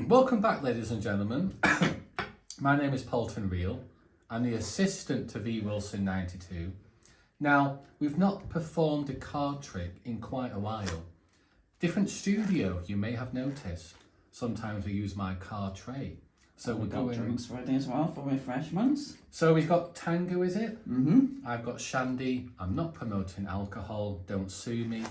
Welcome back, ladies and gentlemen. My name is Paulton Reel. I'm the assistant to V Wilson 92. Now, we've not performed a card trick in quite a while. Different studio, you may have noticed. Sometimes we use my card tray. So we've got drinks ready as well for refreshments. So we've got Tango, is it? Mm-hmm. I've got Shandy. I'm not promoting alcohol, don't sue me.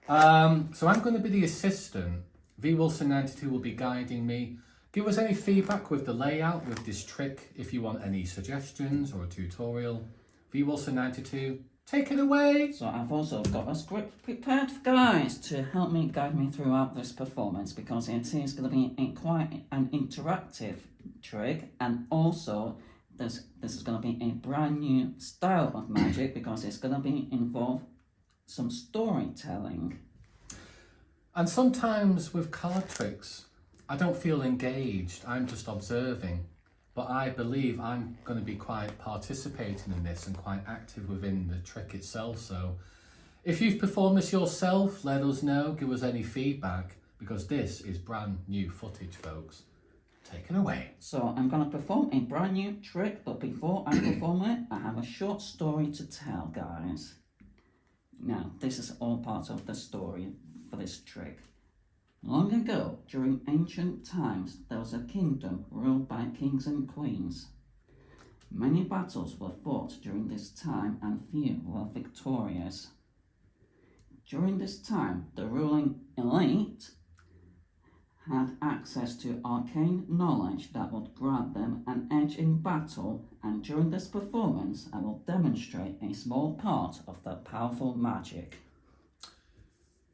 So I'm going to be the assistant. V Wilson 92 will be guiding me. Give us any feedback with the layout, with this trick, if you want any suggestions or a tutorial. V Wilson 92, take it away! So I've also got a script prepared, guys, to help me guide me throughout this performance, because it is going to be quite an interactive trick, and also this is going to be a brand new style of magic, because it's going to be involve some storytelling. And sometimes with card tricks, I don't feel engaged, I'm just observing. But I believe I'm going to be quite participating in this and quite active within the trick itself. So if you've performed this yourself, let us know, give us any feedback, because this is brand new footage, folks. Take it away. So I'm going to perform a brand new trick, but before I perform it, I have a short story to tell, guys. Now, this is all part of the story for this trick. Long ago, during ancient times, there was a kingdom ruled by kings and queens. Many battles were fought during this time and few were victorious. During this time, the ruling elite had access to arcane knowledge that would grant them an edge in battle, and during this performance, I will demonstrate a small part of the powerful magic.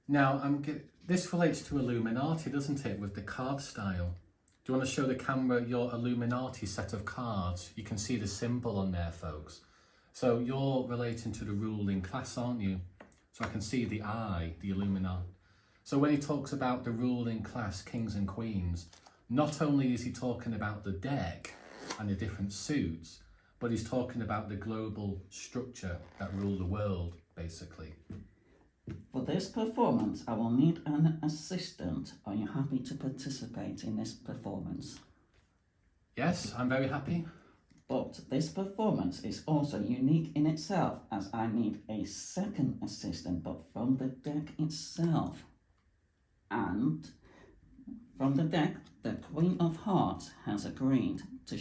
Now, this relates to Illuminati, doesn't it, with the card style? Do you want to show the camera your Illuminati set of cards? You can see the symbol on there, folks. So you're relating to the ruling class, aren't you? So I can see the eye, the Illuminati. So when he talks about the ruling class, kings and queens, not only is he talking about the deck and the different suits, but he's talking about the global structure that rule the world, basically. For this performance, I will need an assistant. Are you happy to participate in this performance? Yes, I'm very happy. But this performance is also unique in itself, as I need a second assistant, but from the deck itself. And from the deck, the Queen of Hearts has agreed to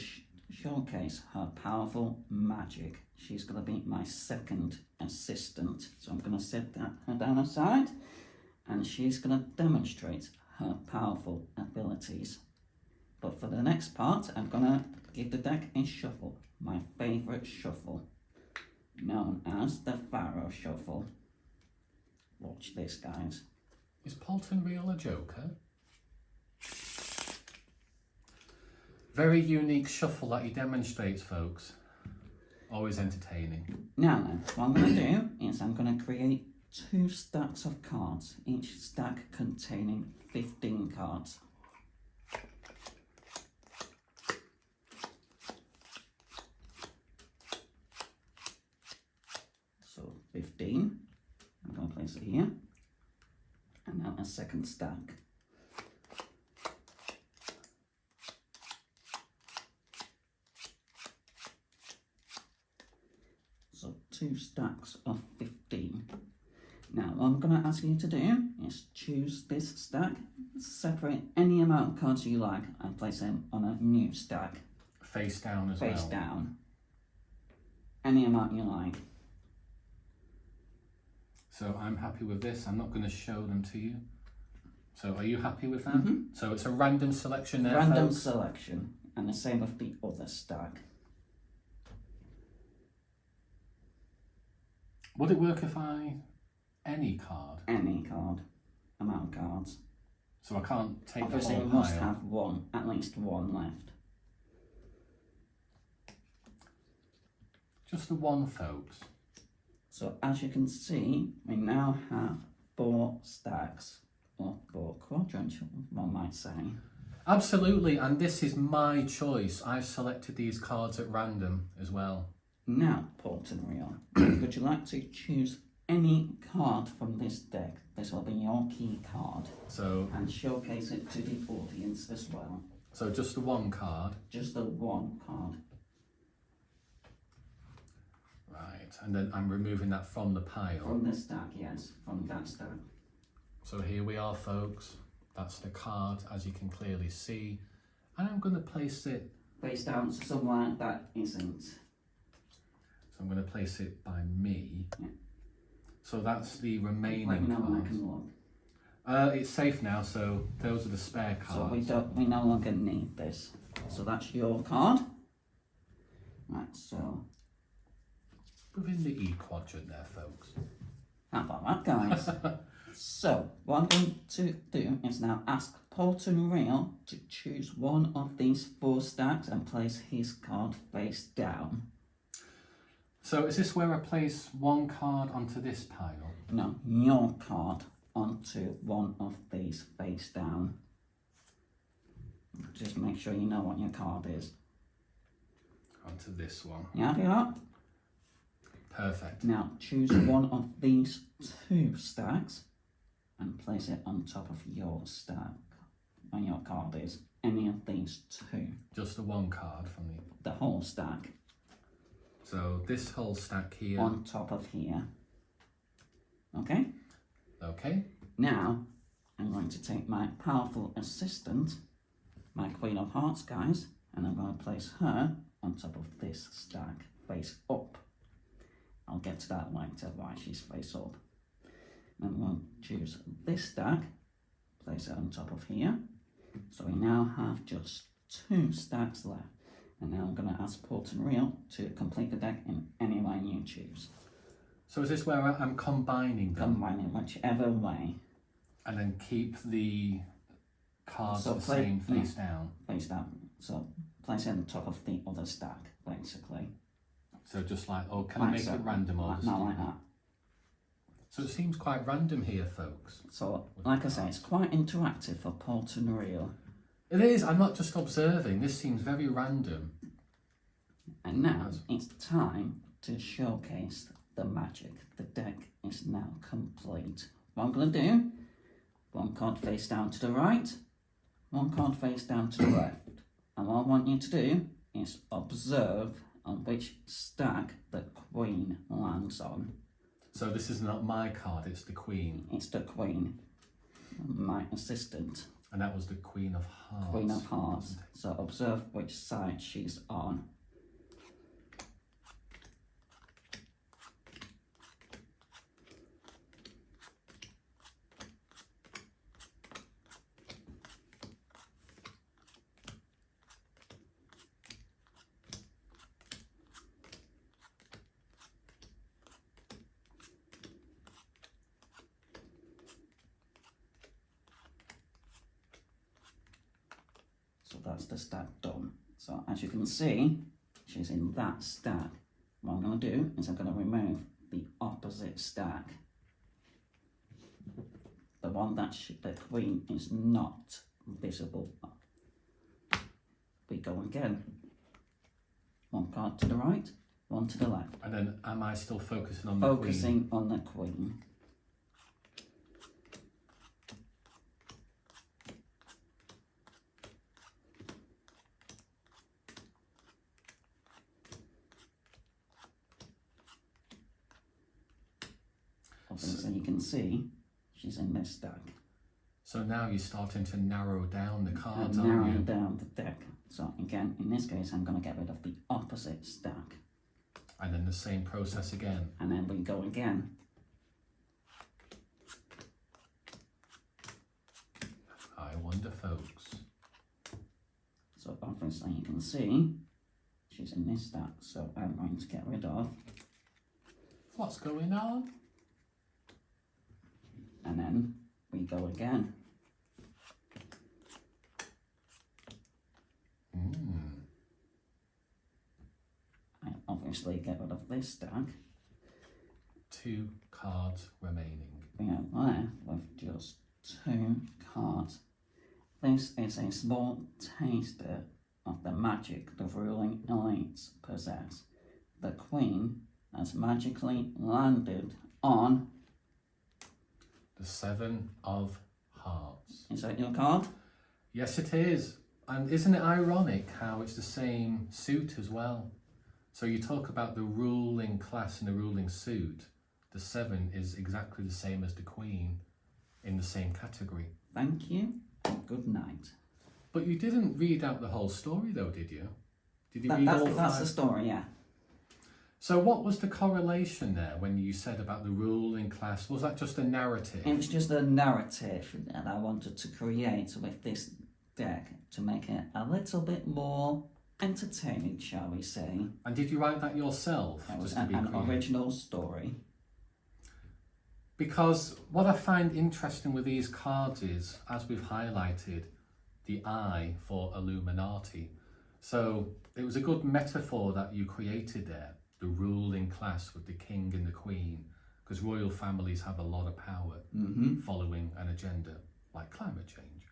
showcase her powerful magic. She's going to be my second assistant. So I'm going to set her down aside, and she's going to demonstrate her powerful abilities. But for the next part, I'm going to give the deck a shuffle, my favourite shuffle, known as the Pharaoh Shuffle. Watch this, guys. Is Paulton Reel a joker? Very unique shuffle that he demonstrates, folks. Always entertaining. Now then, what I'm going to do is I'm going to create 2 stacks of cards, each stack containing 15 cards. So 15, I'm going to place it here, and now a second stack. So 2 stacks of 15. Now what I'm going to ask you to do is choose this stack, separate any amount of cards you like, and place them on a new stack. Face down as well. Face down. Any amount you like. So I'm happy with this. I'm not going to show them to you. So are you happy with that? Mm-hmm. So it's a random selection there, Random folks. selection. And the same with the other stack. Would it work if any card? Any card. Amount of cards. So I can't take Obviously the you whole must pile. have one, at least one left. Just the one, folks. So as you can see, we now have 4 stacks, or 4 quadrants, one might say. Absolutely, and this is my choice. I've selected these cards at random as well. Now, Paulton Reel, would you like to choose any card from this deck. This will be your key card. So, And showcase it to the audience as well. so just the one card. Just the one card. Right, and then I'm removing that from the pile. From the stack, yes, from that stack. So here we are, folks. That's the card, as you can clearly see. And I'm going to place it, Face down somewhere that isn't. so I'm going to place it by me. Yeah. So that's the remaining Let me know when I cards. can look. It's safe now, so those are the spare cards. So we no longer need this. So that's your card. Right, so Within the E quadrant there, folks. how about that, guys? So what I'm going to do is now ask Polton Real to choose one of these 4 stacks and place his card face down. So is this where I place one card onto this pile? No, your card onto one of these face down. Just make sure you know what your card is. Onto this one. You happy with that? Perfect. Now choose one of these 2 stacks and place it on top of your stack. When your card is any of these 2. Just the one card from the... The whole stack So this whole stack here. on top of here. Okay? Okay. Now I'm going to take my powerful assistant, my Queen of Hearts, guys, and I'm going to place her on top of this stack, face up. I'll get to that later, why she's face up. And I'm going to choose this stack, place it on top of here. So we now have just 2 stacks left. And now I'm going to ask Polton Real to complete the deck in any way you choose. So is this where I'm combining them Combine it whichever way. and then keep the cards So the play- same face down? Face down. So place it on top of the other stack, basically. So just like, oh, can I Like make so. it random or just No, do like that. So it seems quite random here, folks. So, like I say, it's quite interactive for Polton Real. It is, I'm not just observing, this seems very random. And now it's time to showcase the magic. The deck is now complete. What I'm going to do, 1 card face down to the right, 1 card face down to the left. And what I want you to do is observe on which stack the Queen lands on. So this is not my card, it's the Queen. It's the Queen, my assistant, And that was the Queen of Hearts. Queen of Hearts. So observe which side she's on. So that's the stack done. So as you can see, she's in that stack. What I'm going to do is I'm going to remove the opposite stack. The one that the Queen is not visible. We go again. 1 card to the right, 1 to the left. And then am I still focusing on the Queen? Focusing on the Queen. Obviously you can see she's in this stack. So now you're starting to narrow down the cards, And aren't narrowing you? down the deck. So again, in this case, I'm going to get rid of the opposite stack. And then the same process again. And then we go again. I wonder, folks. So obviously you can see she's in this stack. So I'm going to get rid of. What's going on? And then we go again. I obviously get rid of this stack. 2 cards remaining. We are left with just 2 cards. This is a small taster of the magic the ruling elites possess. The Queen has magically landed on. The 7 of Hearts. Is that your card? Yes, it is. And isn't it ironic how it's the same suit as well? So you talk about the ruling class and the ruling suit. The 7 is exactly the same as the Queen in the same category. Thank you. Good night. But you didn't read out the whole story though, did you? Did you read all That's the 5? story, yeah. So what was the correlation there when you said about the ruling class? Was that just a narrative? It was just a narrative that I wanted to create with this deck to make it a little bit more entertaining, shall we say. And did you write that yourself? It was just to be an creative? original story. Because what I find interesting with these cards is, as we've highlighted, the I for Illuminati. So it was a good metaphor that you created there, the ruling class with the king and the queen, because royal families have a lot of power following an agenda like climate change.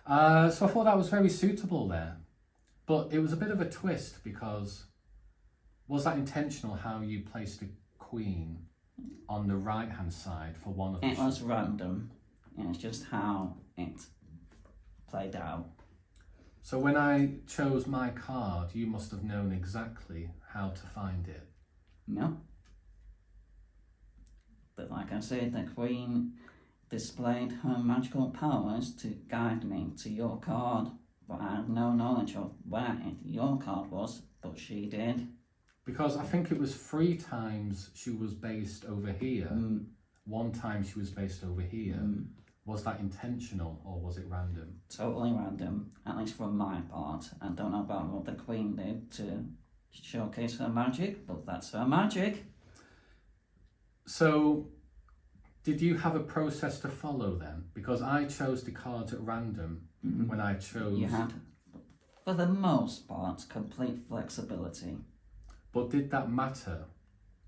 So I thought that was very suitable there. But it was a bit of a twist because was that intentional how you placed the queen on the right hand side for one of the It was random. It's just how it played out. So when I chose my card, you must have known exactly how to find it. No. But like I said, the Queen displayed her magical powers to guide me to your card. But I had no knowledge of where your card was, but she did. Because I think it was 3 times she was based over here. 1 time she was based over here. Was that intentional or was it random? Totally random, at least from my part. I don't know about what the Queen did to showcase her magic, but that's her magic. So, did you have a process to follow then? Because I chose the cards at random when I chose... You had, for the most part, complete flexibility. But did that matter?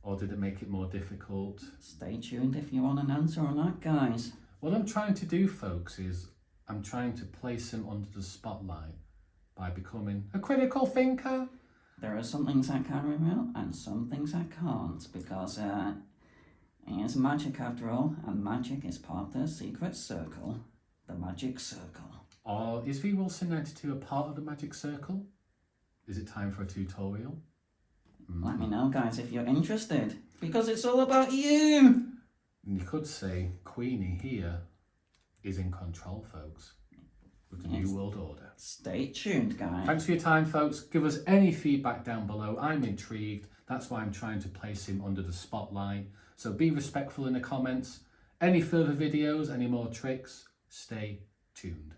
Or did it make it more difficult? Stay tuned if you want an answer on that, guys. What I'm trying to do, folks, is I'm trying to place him under the spotlight by becoming a critical thinker. There are some things I can reveal and some things I can't because it is magic after all, and magic is part of the secret circle, the magic circle. Or is V Wilson 92 a part of the magic circle? Is it time for a tutorial? Let me know, guys, if you're interested, because it's all about you. And you could say Queenie here is in control, folks, with the New World Order. Stay tuned, guys. Thanks for your time, folks. Give us any feedback down below. I'm intrigued. That's why I'm trying to place him under the spotlight. So be respectful in the comments. Any further videos, any more tricks, stay tuned.